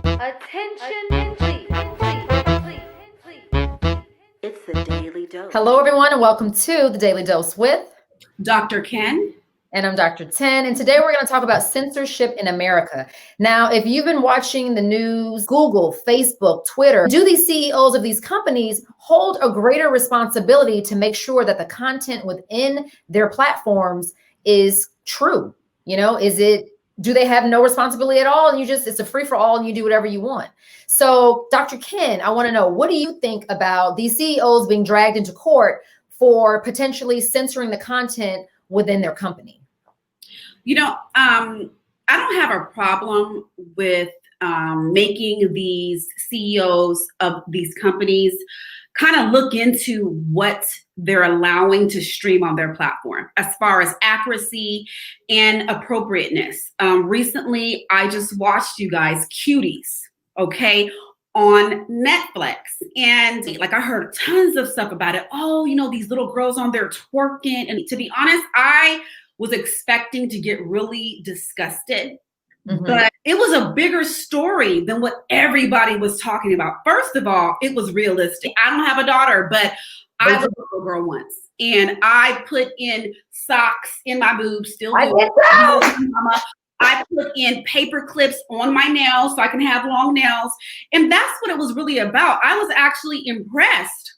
Attention, please. It's the Daily Dose. Hello, everyone, and welcome to the Daily Dose with Dr. Ken. And I'm Dr. Ten, and today we're going to talk about censorship in America. Now, if you've been watching the news, Google, Facebook, Twitter, do these CEOs of these companies hold a greater responsibility to make sure that the content within their platforms is true? You know, do they have no responsibility at all? And it's a free for all and you do whatever you want. So Dr. Ken, I want to know, what do you think about these CEOs being dragged into court for potentially censoring the content within their company? You know, I don't have a problem with making these CEOs of these companies kind of look into what they're allowing to stream on their platform as far as accuracy and appropriateness. Recently, I just watched, you guys, Cuties, okay, on Netflix. And like I heard tons of stuff about it. Oh, you know, these little girls on there twerking. And to be honest, I was expecting to get really disgusted. Mm-hmm. But it was a bigger story than what everybody was talking about. First of all, it was realistic. I don't have a daughter, but I was a little girl once. And I put in socks in my boobs, still do. I put in paper clips on my nails so I can have long nails. And that's what it was really about. I was actually impressed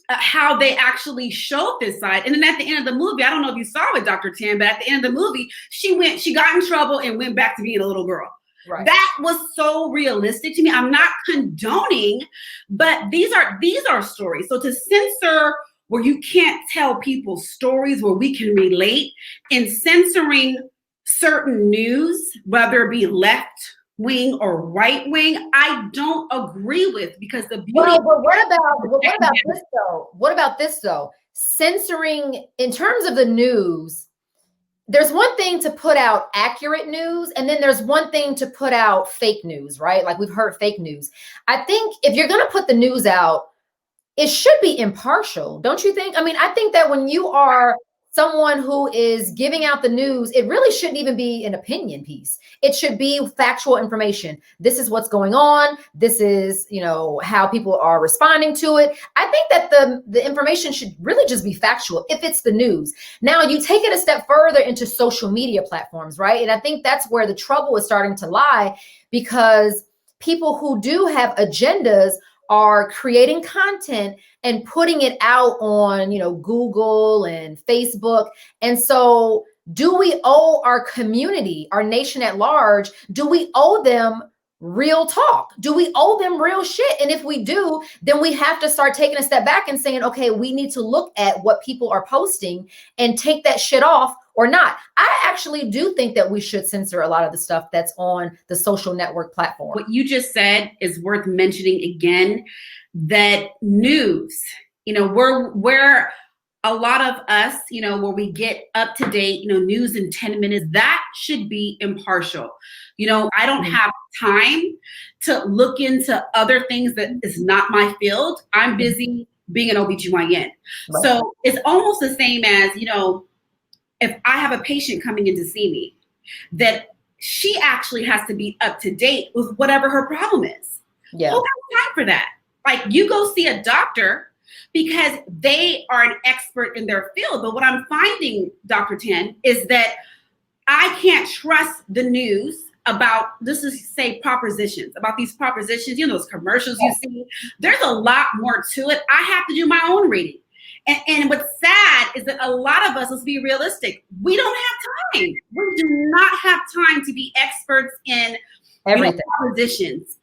how they actually showed this side. And then at the end of the movie, I don't know if you saw it, Dr. Tan, but at the end of the movie, she got in trouble and went back to being a little girl. Right. That was so realistic to me. I'm not condoning, but these are stories. So to censor where you can't tell people stories where we can relate, and censoring certain news, whether it be left wing or right wing, I don't agree with, because the beauty. Well, but what about this though? What about this though? Censoring in terms of the news, there's one thing to put out accurate news, and then there's one thing to put out fake news, right? Like we've heard fake news. I think if you're going to put the news out, it should be impartial, don't you think? I mean, I think that when you are someone who is giving out the news, it really shouldn't even be an opinion piece. It should be factual information. This is what's going on. This is, you know, how people are responding to it. I think that the information should really just be factual if it's the news. Now you take it a step further into social media platforms, right? And I think that's where the trouble is starting to lie, because people who do have agendas are creating content and putting it out on, you know, Google and Facebook. And so do we owe our community, our nation at large, do we owe them real talk? Do we owe them real shit? And if we do, then we have to start taking a step back and saying, okay, we need to look at what people are posting and take that shit off or not. I actually do think that we should censor a lot of the stuff that's on the social network platform. What you just said is worth mentioning again, that news, you know, where a lot of us, you know, where we get up to date, you know, news in 10 minutes, that should be impartial. You know, I don't have time to look into other things that is not my field. I'm busy being an OBGYN. Right. So it's almost the same as, you know, if I have a patient coming in to see me, that she actually has to be up to date with whatever her problem is. Yeah. Who has time for that? Like, you go see a doctor because they are an expert in their field. But what I'm finding, Dr. Tan, is that I can't trust the news about, this is say propositions, about these propositions, you know, those commercials you see. There's a lot more to it. I have to do my own reading. And what's sad is that a lot of us, let's be realistic, we don't have time. We do not have time to be experts in everything, propositions.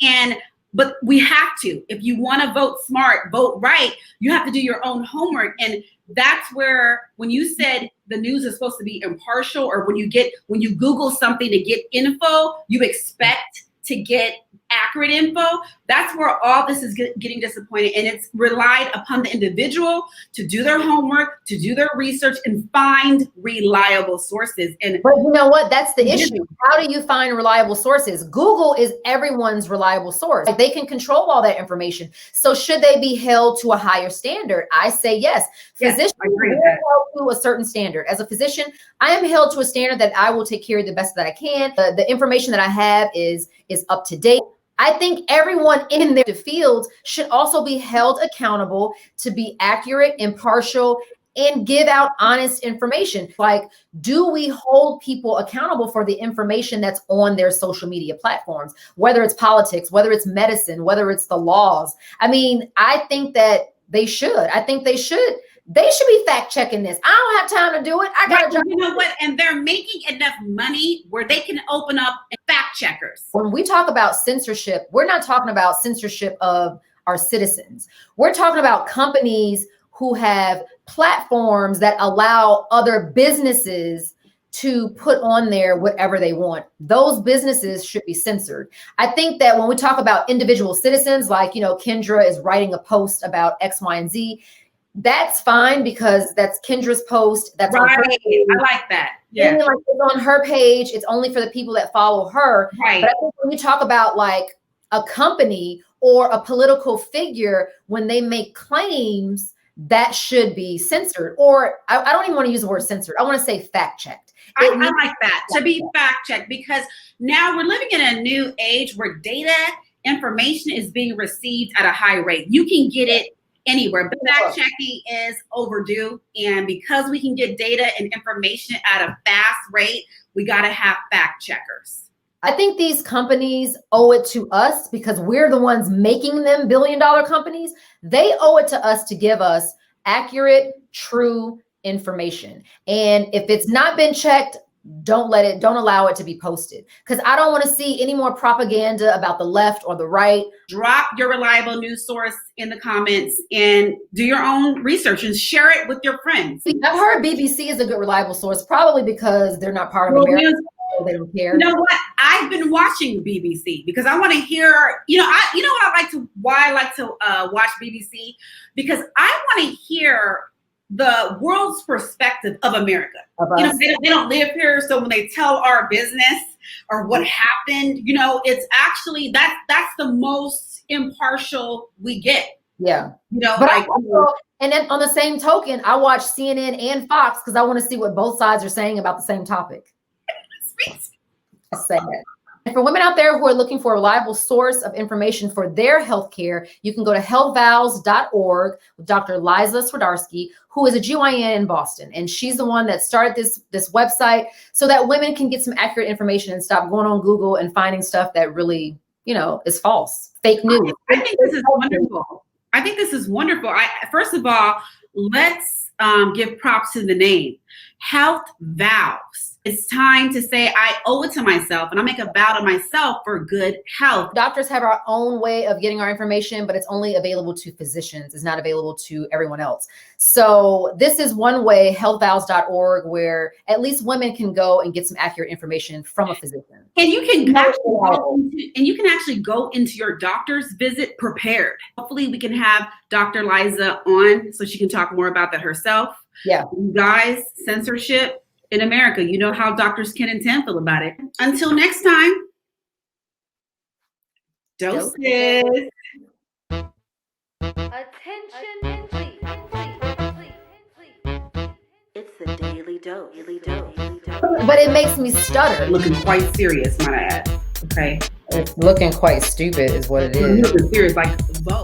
But we have to. If you want to vote smart, vote right, you have to do your own homework. And that's where, when you said the news is supposed to be impartial, or when you Google something to get info, you expect to get accurate info, that's where all this is getting disappointed. And it's relied upon the individual to do their homework, to do their research, and find reliable sources. But you know what? That's the issue. How do you find reliable sources? Google is everyone's reliable source. They can control all that information. So should they be held to a higher standard? I say yes. Physicians are held to a certain standard. As a physician, I am held to a standard that I will take care of the best that I can. The information that I have is up to date. I think everyone in their fields should also be held accountable to be accurate, impartial, and give out honest information. Like, do we hold people accountable for the information that's on their social media platforms, whether it's politics, whether it's medicine, whether it's the laws? I mean, I think that they should. I think they should. They should be fact checking this. I don't have time to do it. I got a job. You know what? And they're making enough money where they can open up fact checkers. When we talk about censorship, we're not talking about censorship of our citizens. We're talking about companies who have platforms that allow other businesses to put on there whatever they want. Those businesses should be censored. I think that when we talk about individual citizens, like, you know, Kendra is writing a post about X, Y, and Z, that's fine because that's Kendra's post. That's right. I like that. Yeah. And like it's on her page. It's only for the people that follow her. Right. But I think when you talk about like a company or a political figure, when they make claims, that should be censored. Or I don't even want to use the word censored. I want to say fact checked. I like that, to be fact checked, because now we're living in a new age where data information is being received at a high rate. You can get it anywhere, but fact checking is overdue. And because we can get data and information at a fast rate, we got to have fact checkers. I think these companies owe it to us because we're the ones making them billion-dollar companies. They owe it to us to give us accurate, true information. And if it's not been checked, don't allow it to be posted, because I don't want to see any more propaganda about the left or the right. Drop your reliable news source in the comments and do your own research and share it with your friends. I've heard BBC is a good reliable source, probably because they're not part of America. So they don't care. You know what? I've been watching BBC because I want to hear, why I like to watch BBC, because I want to hear the world's perspective of America. You know, they don't live here, so when they tell our business or what happened, you know, it's actually that's the most impartial we get. Yeah, you know, but like, and then on the same token, I watch CNN and Fox because I want to see what both sides are saying about the same topic. I say that. And for women out there who are looking for a reliable source of information for their healthcare, you can go to healthvows.org with Dr. Liza Swidarski, who is a GYN in Boston. And she's the one that started this website so that women can get some accurate information and stop going on Google and finding stuff that really, you know, is false, fake news. I think this is wonderful. I think this is wonderful. First of all, let's give props to the name, Health Vows. It's time to say I owe it to myself, and I make a vow to myself for good health. Doctors have our own way of getting our information, but it's only available to physicians. It's not available to everyone else. So this is one way, healthvows.org, where at least women can go and get some accurate information from a physician. And you can actually go into your doctor's visit prepared. Hopefully we can have Dr. Liza on so she can talk more about that herself. Yeah. You guys, censorship in America, you know how doctors Ken and Tam feel about it. Until next time, doses. Attention, please. It's the Daily Dose. But it makes me stutter. Looking quite serious, might I add. Okay. It's looking quite stupid is what it is. Looking serious, like vote.